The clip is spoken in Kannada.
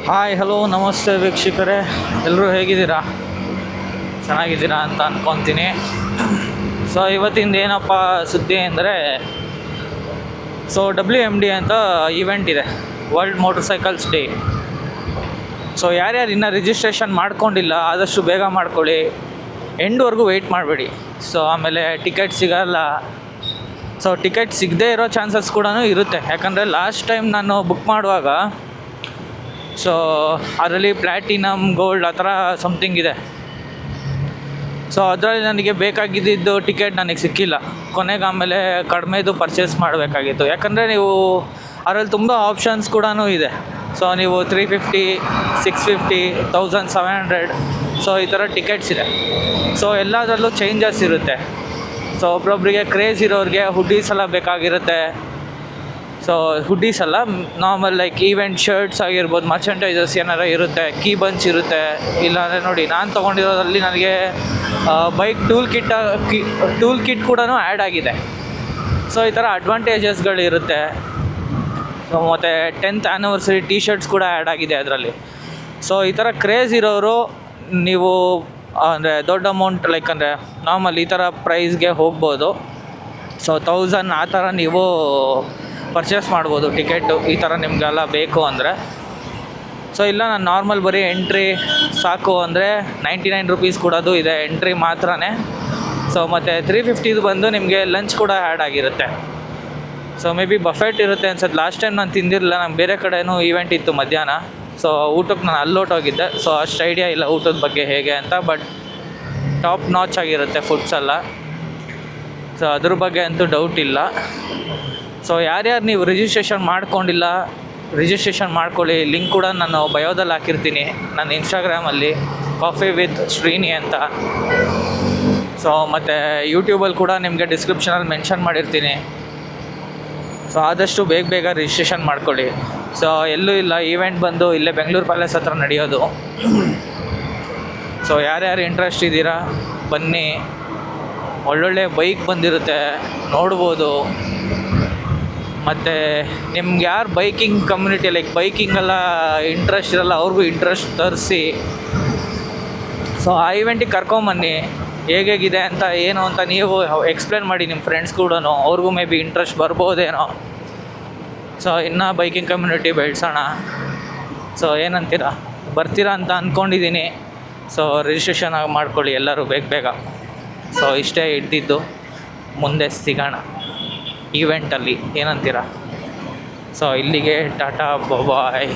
ಹಾಯ್ ಹಲೋ ನಮಸ್ತೆ ವೀಕ್ಷಕರೇ, ಎಲ್ಲರೂ ಹೇಗಿದ್ದೀರಾ? ಚೆನ್ನಾಗಿದ್ದೀರಾ ಅಂತ ಅಂದ್ಕೊತೀನಿ. ಸೊ ಇವತ್ತಿಂದ ಏನಪ್ಪ ಸುದ್ದಿ ಅಂದರೆ, WMD ಅಂತ ಈವೆಂಟ್ ಇದೆ, world motor cycles day. So ಯಾರ್ಯಾರು ಇನ್ನೂ ರಿಜಿಸ್ಟ್ರೇಷನ್ ಮಾಡ್ಕೊಂಡಿಲ್ಲ ಆದಷ್ಟು ಬೇಗ ಮಾಡ್ಕೊಳ್ಳಿ, ಎಂಡ್ವರೆಗೂ ವೆಯ್ಟ್ ಮಾಡಬೇಡಿ. ಸೊ ಆಮೇಲೆ ಟಿಕೆಟ್ ಸಿಗಲ್ಲ. ಸೊ ಟಿಕೆಟ್ ಸಿಗದೇ ಇರೋ ಚಾನ್ಸಸ್ ಕೂಡ ಇರುತ್ತೆ. ಯಾಕಂದರೆ ಲಾಸ್ಟ್ ಟೈಮ್ ನಾನು ಬುಕ್ ಮಾಡುವಾಗ ಸೊ ಅದರಲ್ಲಿ ಪ್ಲ್ಯಾಟಿನಮ್, ಗೋಲ್ಡ್ ಆ ಥರ ಸಮಥಿಂಗ್ ಇದೆ. ಸೊ ಅದರಲ್ಲಿ ನನಗೆ ಬೇಕಾಗಿದ್ದು ಟಿಕೆಟ್ ನನಗೆ ಸಿಕ್ಕಿಲ್ಲ. ಕೊನೆಗೆ ಆಮೇಲೆ ಕಡಿಮೆದು ಪರ್ಚೇಸ್ ಮಾಡಬೇಕಾಗಿತ್ತು. ಯಾಕಂದರೆ ನೀವು ಅದರಲ್ಲಿ ತುಂಬ ಆಪ್ಷನ್ಸ್ ಕೂಡ ಇದೆ. ಸೊ ನೀವು 350, 650, 1700 ಸೊ ಈ ಥರ ಟಿಕೆಟ್ಸ್ ಇದೆ. ಸೊ ಎಲ್ಲದರಲ್ಲೂ ಚೇಂಜಸ್ ಇರುತ್ತೆ. ಸೊ ಒಬ್ಬೊಬ್ಬರಿಗೆ ಕ್ರೇಜ್ ಇರೋರಿಗೆ ಹುಡ್ಡೀಸ್ ಎಲ್ಲ ಬೇಕಾಗಿರುತ್ತೆ. ಸೊ ಹುಡ್ಡೀಸ್ ಅಲ್ಲ, ನಾರ್ಮಲ್ ಲೈಕ್ ಈವೆಂಟ್ ಶರ್ಟ್ಸ್ ಆಗಿರ್ಬೋದು, ಮರ್ಚೆಂಟೈಸಸ್ ಏನಾರ ಇರುತ್ತೆ, ಕೀ ಬಂಚ್ ಇರುತ್ತೆ. ಇಲ್ಲಾಂದರೆ ನೋಡಿ, ನಾನು ತೊಗೊಂಡಿರೋದ್ರಲ್ಲಿ ನನಗೆ ಬೈಕ್ ಟೂಲ್ ಕಿಟ್ ಕೂಡ ಆ್ಯಡ್ ಆಗಿದೆ. ಸೊ ಈ ಥರ ಅಡ್ವಾಂಟೇಜಸ್ಗಳಿರುತ್ತೆ. ಸೊ ಮತ್ತು 10th ಆ್ಯನಿವರ್ಸರಿ ಟೀ ಶರ್ಟ್ಸ್ ಕೂಡ ಆ್ಯಡ್ ಆಗಿದೆ ಅದರಲ್ಲಿ. ಸೊ ಈ ಥರ ಕ್ರೇಜ್ ಇರೋರು ನೀವು ಅಂದರೆ ದೊಡ್ಡ ಅಮೌಂಟ್ ಲೈಕ್ ಅಂದರೆ ನಾರ್ಮಲ್ ಈ ಥರ ಪ್ರೈಸ್ಗೆ ಹೋಗ್ಬೋದು. ಸೊ 1000 ಆ ಥರ ನೀವು ಪರ್ಚೇಸ್ ಮಾಡ್ಬೋದು ಟಿಕೆಟು, ಈ ಥರ ನಿಮಗೆಲ್ಲ ಬೇಕು ಅಂದರೆ. ಸೊ ಇಲ್ಲ ನಾನು ನಾರ್ಮಲ್ ಬರೀ ಎಂಟ್ರಿ ಸಾಕು ಅಂದರೆ 99 ರೂಪೀಸ್ ಕೊಡೋದು ಇದೆ, ಎಂಟ್ರಿ ಮಾತ್ರನೇ. ಸೊ ಮತ್ತು 350 ಬಂದು ನಿಮಗೆ ಲಂಚ್ ಕೂಡ ಆ್ಯಡ್ ಆಗಿರುತ್ತೆ. ಸೊ ಮೇ ಬಿ ಬಫೆಟ್ ಇರುತ್ತೆ ಅನ್ಸುತ್ತೆ. ಲಾಸ್ಟ್ ಟೈಮ್ ನಾನು ತಿಂದಿರಲಿಲ್ಲ, ನಂಗೆ ಬೇರೆ ಕಡೆಯೂ ಈವೆಂಟ್ ಇತ್ತು ಮಧ್ಯಾಹ್ನ. ಸೊ ಊಟಕ್ಕೆ ನಾನು ಅಲ್ಲೋಟೋಗಿದ್ದೆ. ಸೊ ಅಷ್ಟು ಐಡಿಯಾ ಇಲ್ಲ ಊಟದ ಬಗ್ಗೆ ಹೇಗೆ ಅಂತ, ಬಟ್ ಟಾಪ್ ನಾಚ್ ಆಗಿರುತ್ತೆ ಫುಡ್ಸ್ ಎಲ್ಲ. ಸೊ ಅದ್ರ ಬಗ್ಗೆ ಅಂತೂ ಡೌಟ್ ಇಲ್ಲ. ಸೊ ಯಾರ್ಯಾರು ನೀವು ರಿಜಿಸ್ಟ್ರೇಷನ್ ಮಾಡ್ಕೊಂಡಿಲ್ಲ, ರಿಜಿಸ್ಟ್ರೇಷನ್ ಮಾಡ್ಕೊಳ್ಳಿ. ಲಿಂಕ್ ಕೂಡ ನಾನು ಬಯೋದಲ್ಲಿ ಹಾಕಿರ್ತೀನಿ, ನನ್ನ ಇನ್ಸ್ಟಾಗ್ರಾಮಲ್ಲಿ ಕಾಫಿ ವಿತ್ ಶ್ರೀನಿ ಅಂತ. ಸೊ ಮತ್ತು ಯೂಟ್ಯೂಬಲ್ಲಿ ಕೂಡ ನಿಮಗೆ ಡಿಸ್ಕ್ರಿಪ್ಷನಲ್ಲಿ ಮೆನ್ಷನ್ ಮಾಡಿರ್ತೀನಿ. ಸೊ ಆದಷ್ಟು ಬೇಗ ರಿಜಿಸ್ಟ್ರೇಷನ್ ಮಾಡ್ಕೊಳ್ಳಿ. ಸೊ ಎಲ್ಲೂ ಇಲ್ಲ, ಈವೆಂಟ್ ಬಂದು ಇಲ್ಲೇ ಬೆಂಗಳೂರು ಪ್ಯಾಲೇಸ್ ಹತ್ರ ನಡೆಯೋದು. ಸೊ ಯಾರ್ಯಾರು ಇಂಟ್ರೆಸ್ಟ್ ಇದ್ದೀರಾ ಬನ್ನಿ. ಒಳ್ಳೊಳ್ಳೆ ಬೈಕ್ ಬಂದಿರುತ್ತೆ, ನೋಡ್ಬೋದು. ಮತ್ತು ನಿಮ್ಗೆ ಯಾರು ಬೈಕಿಂಗ್ ಕಮ್ಯುನಿಟಿ ಲೈಕ್ ಬೈಕಿಂಗೆಲ್ಲ ಇಂಟ್ರೆಸ್ಟ್ ಇರಲ್ಲ, ಅವ್ರಿಗೂ ಇಂಟ್ರೆಸ್ಟ್ ತರಿಸಿ. ಸೊ ಆ ಈವೆಂಟಿಗೆ ಕರ್ಕೊಂಬನ್ನಿ. ಹೇಗಿದೆ ಅಂತ ಏನು ಅಂತ ನೀವು ಎಕ್ಸ್ಪ್ಲೇನ್ ಮಾಡಿ ನಿಮ್ಮ ಫ್ರೆಂಡ್ಸ್ ಕೂಡ, ಅವ್ರಿಗೂ ಮೇ ಬಿ ಇಂಟ್ರೆಸ್ಟ್ ಬರ್ಬೋದೇನೋ. ಸೊ ಇನ್ನೂ ಬೈಕಿಂಗ್ ಕಮ್ಯುನಿಟಿ ಬೆಳೆಸೋಣ. ಸೊ ಏನಂತೀರಾ, ಬರ್ತೀರಾ ಅಂತ ಅಂದ್ಕೊಂಡಿದ್ದೀನಿ. ಸೊ ರಿಜಿಸ್ಟ್ರೇಷನ್ ಮಾಡ್ಕೊಳ್ಳಿ ಎಲ್ಲರೂ ಬೇಗ. ಸೊ ಇಷ್ಟೇ ಇದ್ದಿದ್ದು, ಮುಂದೆ ಸಿಗೋಣ ಈವೆಂಟಲ್ಲಿ, ಏನಂತೀರಾ? ಸೊ ಇಲ್ಲಿಗೆ ಟಾಟಾ ಬಾಯ್.